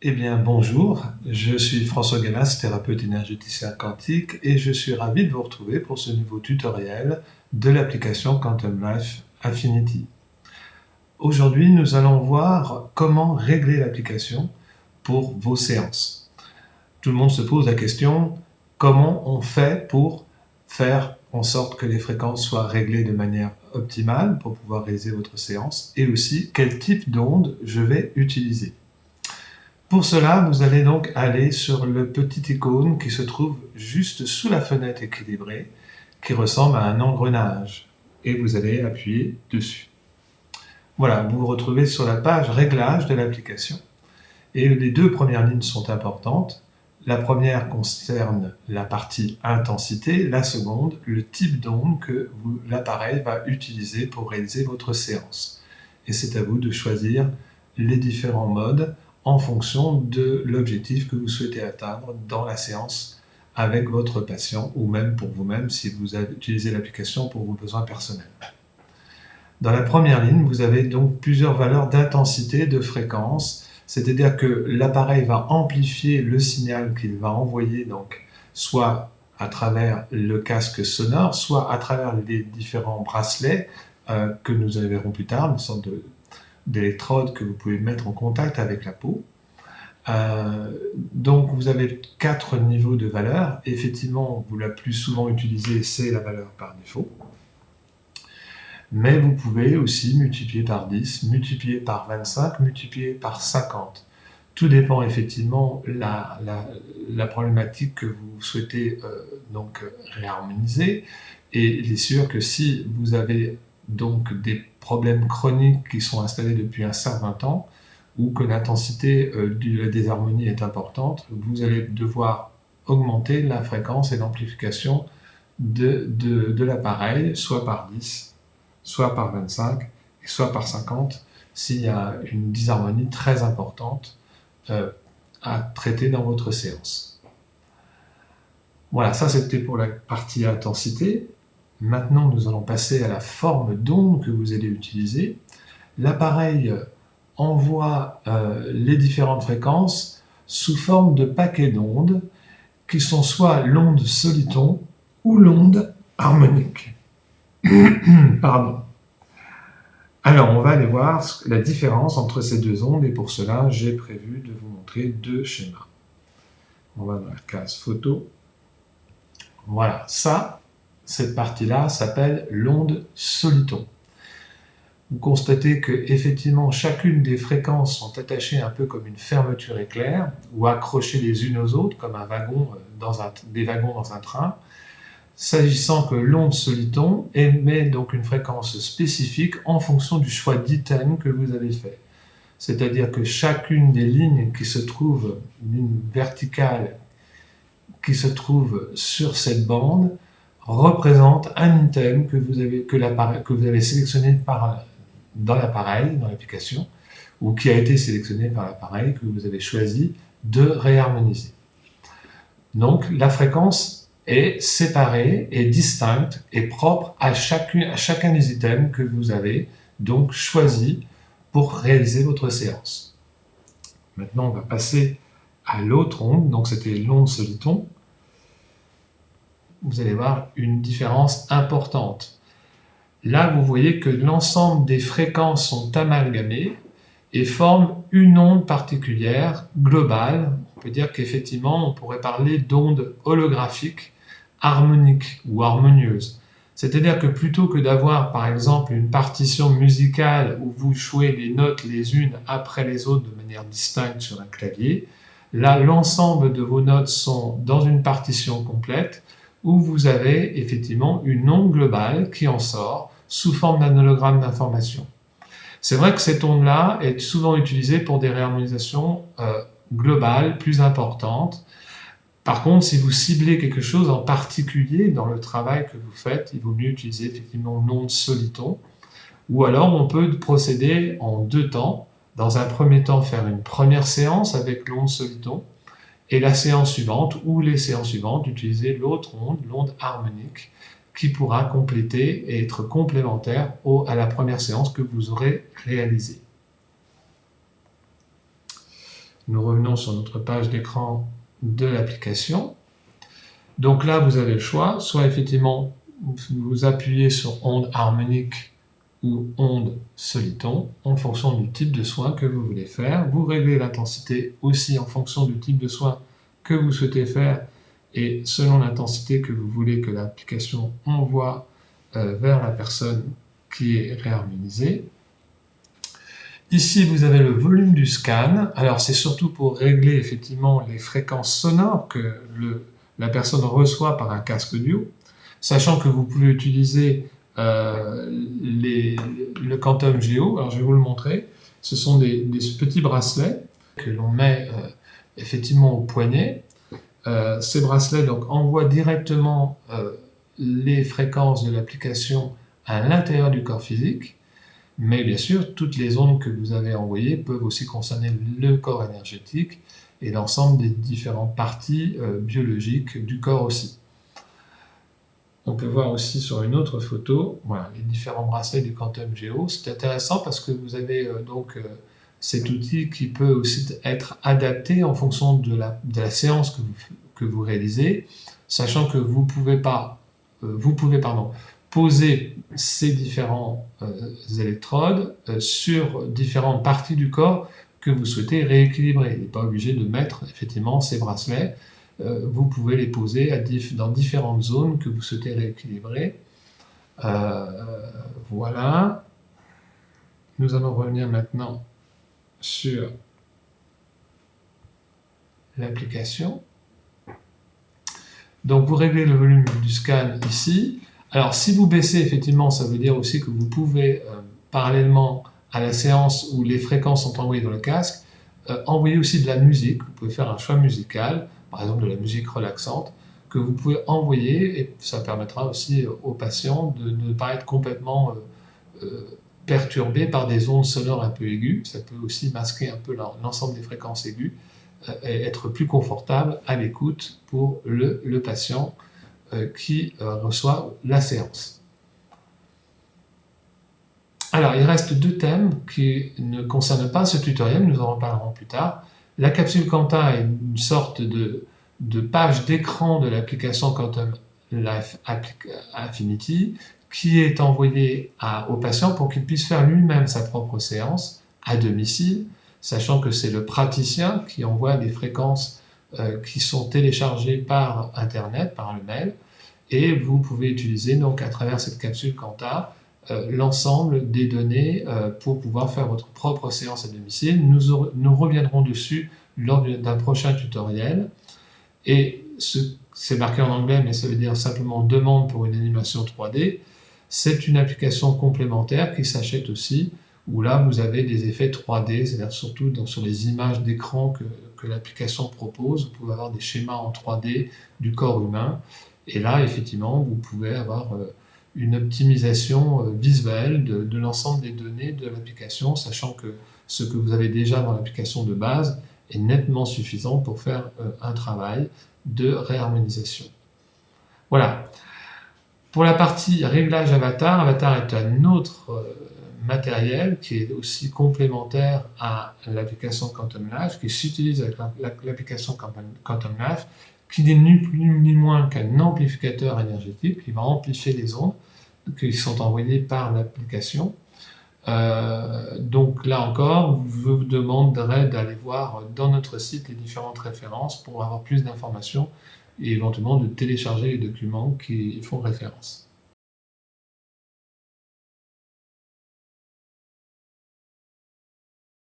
Eh bien, bonjour, je suis François Gallas, thérapeute énergéticien quantique, et je suis ravi de vous retrouver pour ce nouveau tutoriel de l'application Quantum Life Affinity. Aujourd'hui, nous allons voir comment régler l'application pour vos séances. Tout le monde se pose la question, comment on fait pour faire en sorte que les fréquences soient réglées de manière optimale pour pouvoir réaliser votre séance, et aussi quel type d'onde je vais utiliser. Pour cela, vous allez donc aller sur le petit icône qui se trouve juste sous la fenêtre équilibrée, qui ressemble à un engrenage, et vous allez appuyer dessus. Voilà, vous vous retrouvez sur la page Réglages de l'application, et les deux premières lignes sont importantes. La première concerne la partie intensité, la seconde, le type d'onde que l'appareil va utiliser pour réaliser votre séance. Et c'est à vous de choisir les différents modes en fonction de l'objectif que vous souhaitez atteindre dans la séance avec votre patient ou même pour vous-même si vous utilisez l'application pour vos besoins personnels. Dans la première ligne, vous avez donc plusieurs valeurs d'intensité, de fréquence, c'est-à-dire que l'appareil va amplifier le signal qu'il va envoyer, donc soit à travers le casque sonore, soit à travers les différents bracelets que nous verrons plus tard, une sorte d'électrode que vous pouvez mettre en contact avec la peau. Donc vous avez 4 niveaux de valeur. Effectivement, la plus souvent utilisée, c'est la valeur par défaut. Mais vous pouvez aussi multiplier par 10, multiplier par 25, multiplier par 50. Tout dépend effectivement de la problématique que vous souhaitez donc réharmoniser. Et il est sûr que si vous avez donc des problèmes chroniques qui sont installés depuis un certain temps, ou que l'intensité de la désharmonie est importante, vous allez devoir augmenter la fréquence et l'amplification de l'appareil, soit par 10, soit par 25, et soit par 50, s'il y a une disharmonie très importante à traiter dans votre séance. Voilà, ça c'était pour la partie intensité. Maintenant, nous allons passer à la forme d'onde que vous allez utiliser. L'appareil envoie les différentes fréquences sous forme de paquets d'ondes qui sont soit l'onde soliton ou l'onde harmonique. Pardon. Alors, on va aller voir la différence entre ces deux ondes, et pour cela, j'ai prévu de vous montrer deux schémas. On va dans la case photo. Voilà, cette partie-là s'appelle l'onde soliton. Vous constatez que effectivement chacune des fréquences sont attachées un peu comme une fermeture éclair ou accrochées les unes aux autres comme un wagon des wagons dans un train. S'agissant que l'onde soliton émet donc une fréquence spécifique en fonction du choix d'item que vous avez fait. C'est-à-dire que chacune des lignes qui se trouve, ligne verticale qui se trouve sur cette bande, représente un item que vous avez sélectionné dans l'appareil, dans l'application, ou qui a été sélectionné par l'appareil que vous avez choisi de réharmoniser. Donc la fréquence est séparée, est distincte et propre à chacun des items que vous avez donc choisi pour réaliser votre séance. Maintenant, on va passer à l'autre onde, donc c'était l'onde soliton. Vous allez voir une différence importante. Là, vous voyez que l'ensemble des fréquences sont amalgamées et forment une onde particulière, globale. On peut dire qu'effectivement, on pourrait parler d'onde holographique, harmonique ou harmonieuse. C'est-à-dire que plutôt que d'avoir, par exemple, une partition musicale où vous jouez les notes les unes après les autres de manière distincte sur un clavier, là, l'ensemble de vos notes sont dans une partition complète où vous avez effectivement une onde globale qui en sort sous forme d'un hologramme d'information. C'est vrai que cette onde-là est souvent utilisée pour des réharmonisations globales plus importantes. Par contre, si vous ciblez quelque chose en particulier dans le travail que vous faites, il vaut mieux utiliser effectivement l'onde soliton. Ou alors, on peut procéder en deux temps. Dans un premier temps, faire une première séance avec l'onde soliton, et la séance suivante ou les séances suivantes, utiliser l'autre onde, l'onde harmonique, qui pourra compléter et être complémentaire à la première séance que vous aurez réalisée. Nous revenons sur notre page d'écran de l'application. Donc là, vous avez le choix, soit effectivement vous appuyez sur onde harmonique ou onde soliton en fonction du type de soin que vous voulez faire. Vous réglez l'intensité aussi en fonction du type de soin que vous souhaitez faire et selon l'intensité que vous voulez que l'application envoie vers la personne qui est réharmonisée. Ici, vous avez le volume du scan. Alors, c'est surtout pour régler effectivement les fréquences sonores que la personne reçoit par un casque audio, sachant que vous pouvez utiliser le Quantum Geo. Alors, je vais vous le montrer. Ce sont des petits bracelets que l'on met effectivement au poignet. Ces bracelets donc, envoient directement les fréquences de l'application à l'intérieur du corps physique. Mais bien sûr, toutes les ondes que vous avez envoyées peuvent aussi concerner le corps énergétique et l'ensemble des différentes parties biologiques du corps aussi. On peut voir aussi sur une autre photo, voilà, les différents bracelets du Quantum Geo. C'est intéressant parce que vous avez cet outil qui peut aussi être adapté en fonction de la séance que vous réalisez, sachant que vous pouvez poser ces différents électrodes sur différentes parties du corps que vous souhaitez rééquilibrer. Il n'est pas obligé de mettre effectivement ces bracelets. Vous pouvez les poser dans différentes zones que vous souhaitez rééquilibrer. Voilà. Nous allons revenir maintenant sur l'application. Donc vous réglez le volume du scan ici. Alors si vous baissez effectivement, ça veut dire aussi que vous pouvez, parallèlement à la séance où les fréquences sont envoyées dans le casque, envoyer aussi de la musique. Vous pouvez faire un choix musical, par exemple de la musique relaxante, que vous pouvez envoyer et ça permettra aussi aux patients de ne pas être complètement perturbés par des ondes sonores un peu aiguës. Ça peut aussi masquer un peu l'ensemble des fréquences aiguës et être plus confortable à l'écoute pour le patient qui reçoit la séance. Alors, il reste deux thèmes qui ne concernent pas ce tutoriel, nous en reparlerons plus tard. La capsule Quanta est une sorte de page d'écran de l'application Quantum Life Affinity qui est envoyée au patient pour qu'il puisse faire lui-même sa propre séance à domicile, sachant que c'est le praticien qui envoie les fréquences qui sont téléchargées par Internet, par le mail, et vous pouvez utiliser donc à travers cette capsule Quanta l'ensemble des données pour pouvoir faire votre propre séance à domicile. Nous reviendrons dessus lors d'un prochain tutoriel. Et c'est marqué en anglais, mais ça veut dire simplement demande pour une animation 3D. C'est une application complémentaire qui s'achète aussi, où là vous avez des effets 3D, c'est-à-dire surtout sur les images d'écran que l'application propose. Vous pouvez avoir des schémas en 3D du corps humain. Et là, effectivement, vous pouvez avoir une optimisation visuelle de l'ensemble des données de l'application, sachant que ce que vous avez déjà dans l'application de base est nettement suffisant pour faire un travail de réharmonisation. Voilà. Pour la partie réglage Avatar, Avatar est un autre matériel qui est aussi complémentaire à l'application Quantum Life, qui s'utilise avec l'application Quantum Life, qui n'est ni plus ni moins qu'un amplificateur énergétique qui va amplifier les ondes qui sont envoyées par l'application. Donc là encore, je vous demanderai d'aller voir dans notre site les différentes références pour avoir plus d'informations et éventuellement de télécharger les documents qui font référence.